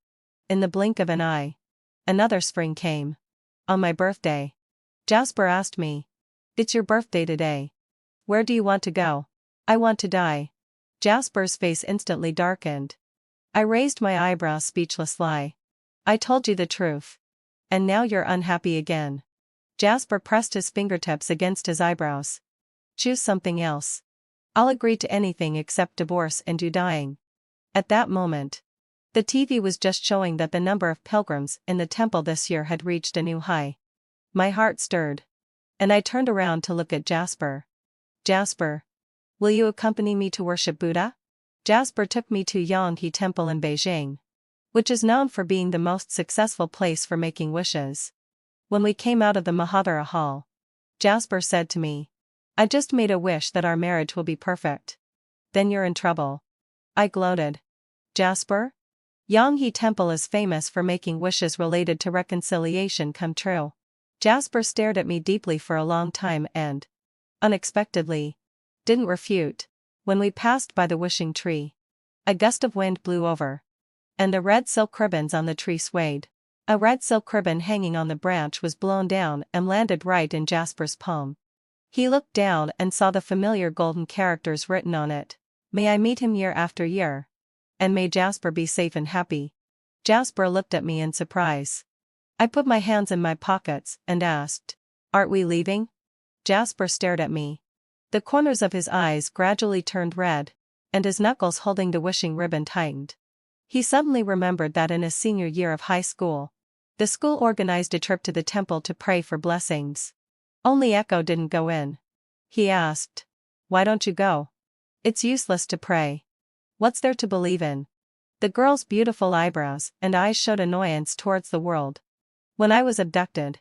In the blink of an eye, another spring came. On my birthday, Jasper asked me, "It's your birthday today. Where do you want to go?" "I want to die." Jasper's face instantly darkened. I raised my eyebrows, speechless. Lie. I told you the truth. And now you're unhappy again. Jasper pressed his fingertips against his eyebrows. Choose something else. I'll agree to anything except divorce and you dying. At that moment, the TV was just showing that the number of pilgrims in the temple this year had reached a new high. My heart stirred. And I turned around to look at Jasper. Jasper, will you accompany me to worship Buddha? Jasper took me to Yanghe Temple in Beijing, which is known for being the most successful place for making wishes. When we came out of the Mahadara Hall, Jasper said to me, "I just made a wish that our marriage will be perfect." "Then you're in trouble." I gloated. "Jasper? Yanghe Temple is famous for making wishes related to reconciliation come true." Jasper stared at me deeply for a long time and, unexpectedly, didn't refute. When we passed by the wishing tree, a gust of wind blew over, and the red silk ribbons on the tree swayed. A red silk ribbon hanging on the branch was blown down and landed right in Jasper's palm. He looked down and saw the familiar golden characters written on it. "May I meet him year after year. And may Jasper be safe and happy." Jasper looked at me in surprise. I put my hands in my pockets and asked, "Aren't we leaving?" Jasper stared at me. The corners of his eyes gradually turned red, and his knuckles holding the wishing ribbon tightened. He suddenly remembered that in his senior year of high school, the school organized a trip to the temple to pray for blessings. Only Echo didn't go in. He asked, "Why don't you go?" "It's useless to pray. What's there to believe in?" The girl's beautiful eyebrows and eyes showed annoyance towards the world. "When I was abducted,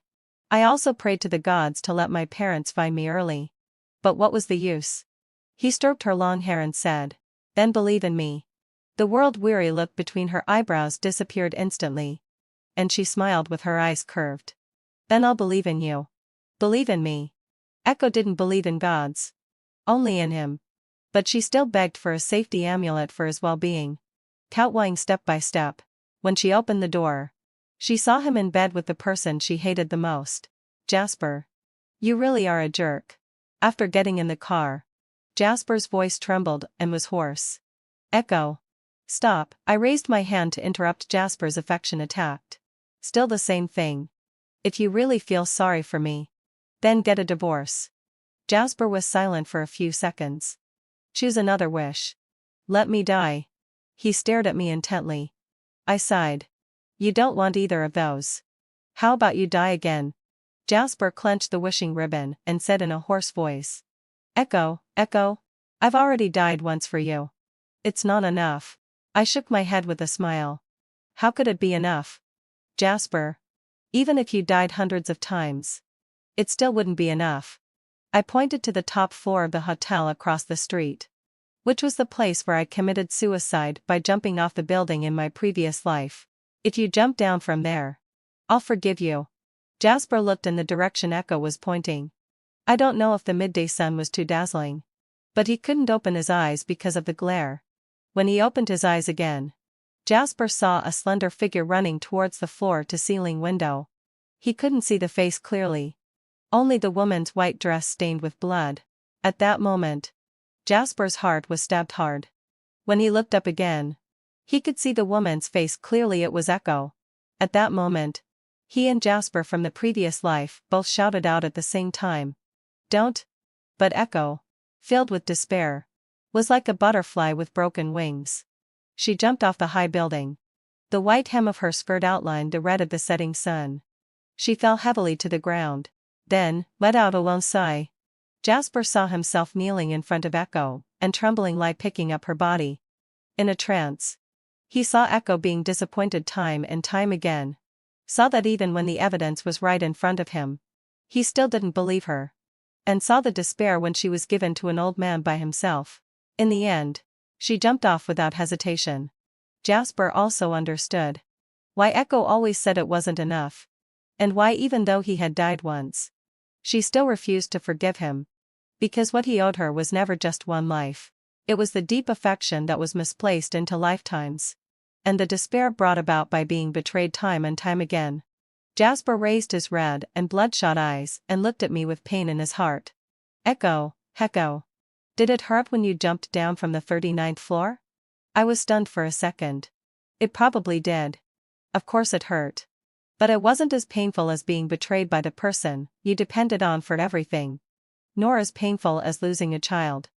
I also prayed to the gods to let my parents find me early. But what was the use?" He stroked her long hair and said, "Then believe in me." The world-weary look between her eyebrows disappeared instantly, and she smiled with her eyes curved. "Then I'll believe in you." Believe in me. Echo didn't believe in gods. Only in him. But she still begged for a safety amulet for his well-being. Kowtowing step by step, when she opened the door, she saw him in bed with the person she hated the most. "Jasper. You really are a jerk." After getting in the car, Jasper's voice trembled and was hoarse. "Echo. Stop." I raised my hand to interrupt Jasper's affection attack. "Still the same thing. If you really feel sorry for me, Then get a divorce. Jasper was silent for a few seconds. Choose another wish. Let me die. He stared at me intently. I sighed. You don't want either of those. How about you die again? Jasper clenched the wishing ribbon and said in a hoarse voice. Echo, Echo. I've already died once for you. It's not enough. I shook my head with a smile. How could it be enough? Jasper. Even if you died hundreds of times, it still wouldn't be enough. I pointed to the top floor of the hotel across the street, which was the place where I committed suicide by jumping off the building in my previous life. If you jump down from there, I'll forgive you. Jasper looked in the direction Echo was pointing. I don't know if the midday sun was too dazzling, but he couldn't open his eyes because of the glare. When he opened his eyes again, Jasper saw a slender figure running towards the floor-to-ceiling window. He couldn't see the face clearly, only the woman's white dress stained with blood. At that moment, Jasper's heart was stabbed hard. When he looked up again, he could see the woman's face clearly. It was Echo. At that moment, he and Jasper from the previous life both shouted out at the same time. Don't! But Echo, filled with despair, was like a butterfly with broken wings. She jumped off the high building. The white hem of her skirt outlined the red of the setting sun. She fell heavily to the ground, then let out a lone sigh. Jasper saw himself kneeling in front of Echo, and trembling lie picking up her body. In a trance, he saw Echo being disappointed time and time again. Saw that even when the evidence was right in front of him, he still didn't believe her. And saw the despair when she was given to an old man by himself. In the end, she jumped off without hesitation. Jasper also understood why Echo always said it wasn't enough, and why even though he had died once, she still refused to forgive him. Because what he owed her was never just one life. It was the deep affection that was misplaced into lifetimes. And the despair brought about by being betrayed time and time again. Jasper raised his red and bloodshot eyes and looked at me with pain in his heart. Echo, Echo. Did it hurt when you jumped down from the 39th floor? I was stunned for a second. It probably did. Of course it hurt. But it wasn't as painful as being betrayed by the person you depended on for everything. Nor as painful as losing a child.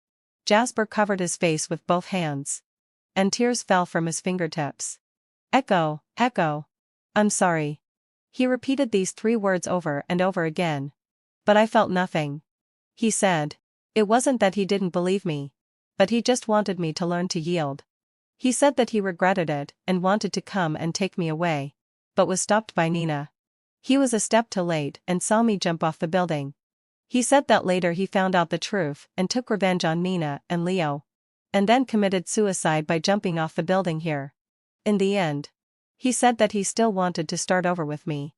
Jasper covered his face with both hands. And tears fell from his fingertips. Echo, Echo. I'm sorry. He repeated these 3 words over and over again. But I felt nothing. He said. It wasn't that he didn't believe me, but he just wanted me to learn to yield. He said that he regretted it and wanted to come and take me away, but was stopped by Nina. He was a step too late and saw me jump off the building. He said that later he found out the truth and took revenge on Nina and Leo, and then committed suicide by jumping off the building here. In the end, he said that he still wanted to start over with me.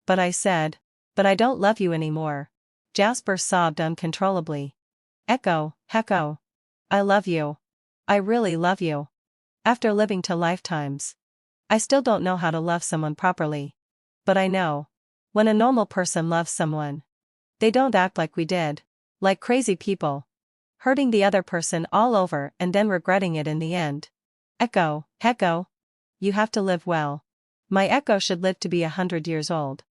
But I said, but I don't love you anymore. Jasper sobbed uncontrollably. Echo, Echo. I love you. I really love you. After living 2 lifetimes, I still don't know how to love someone properly. But I know. When a normal person loves someone, they don't act like we did. Like crazy people. Hurting the other person all over and then regretting it in the end. Echo, Echo. You have to live well. My Echo should live to be 100 years old.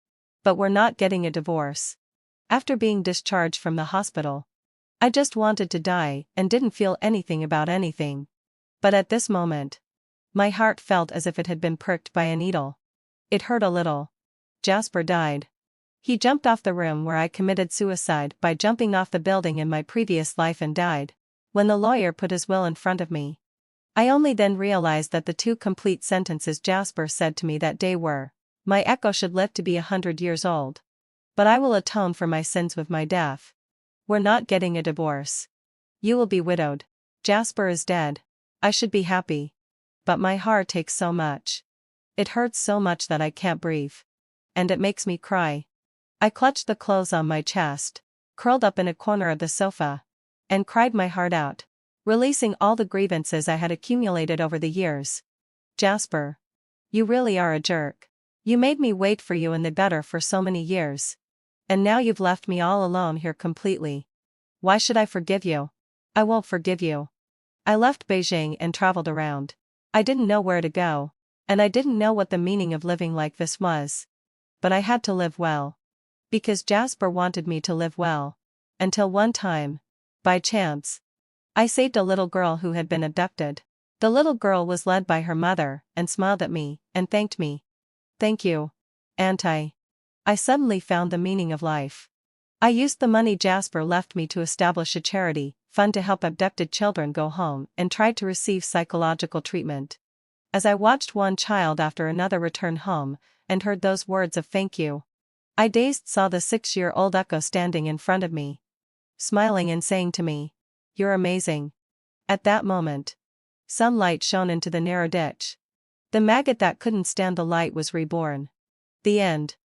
But we're not getting a divorce. After being discharged from the hospital, I just wanted to die and didn't feel anything about anything. But at this moment, my heart felt as if it had been pricked by a needle. It hurt a little. Jasper died. He jumped off the room where I committed suicide by jumping off the building in my previous life and died. When the lawyer put his will in front of me, I only then realized that the 2 complete sentences Jasper said to me that day were, my Echo should live to be 100 years old. But I will atone for my sins with my death. We're not getting a divorce. You will be widowed. Jasper is dead. I should be happy. But my heart aches so much. It hurts so much that I can't breathe. And it makes me cry. I clutched the clothes on my chest, curled up in a corner of the sofa, and cried my heart out, releasing all the grievances I had accumulated over the years. Jasper. You really are a jerk. You made me wait for you in the gutter for so many years. And now you've left me all alone here completely. Why should I forgive you? I won't forgive you. I left Beijing and traveled around. I didn't know where to go, and I didn't know what the meaning of living like this was. But I had to live well. Because Jasper wanted me to live well. Until one time, by chance, I saved a little girl who had been abducted. The little girl was led by her mother, and smiled at me, and thanked me. Thank you, Auntie. I suddenly found the meaning of life. I used the money Jasper left me to establish a charity fund to help abducted children go home and tried to receive psychological treatment. As I watched one child after another return home, and heard those words of thank you, I dazed saw the 6-year-old Echo standing in front of me, smiling and saying to me, "You're amazing." At that moment, some light shone into the narrow ditch. The maggot that couldn't stand the light was reborn. The end.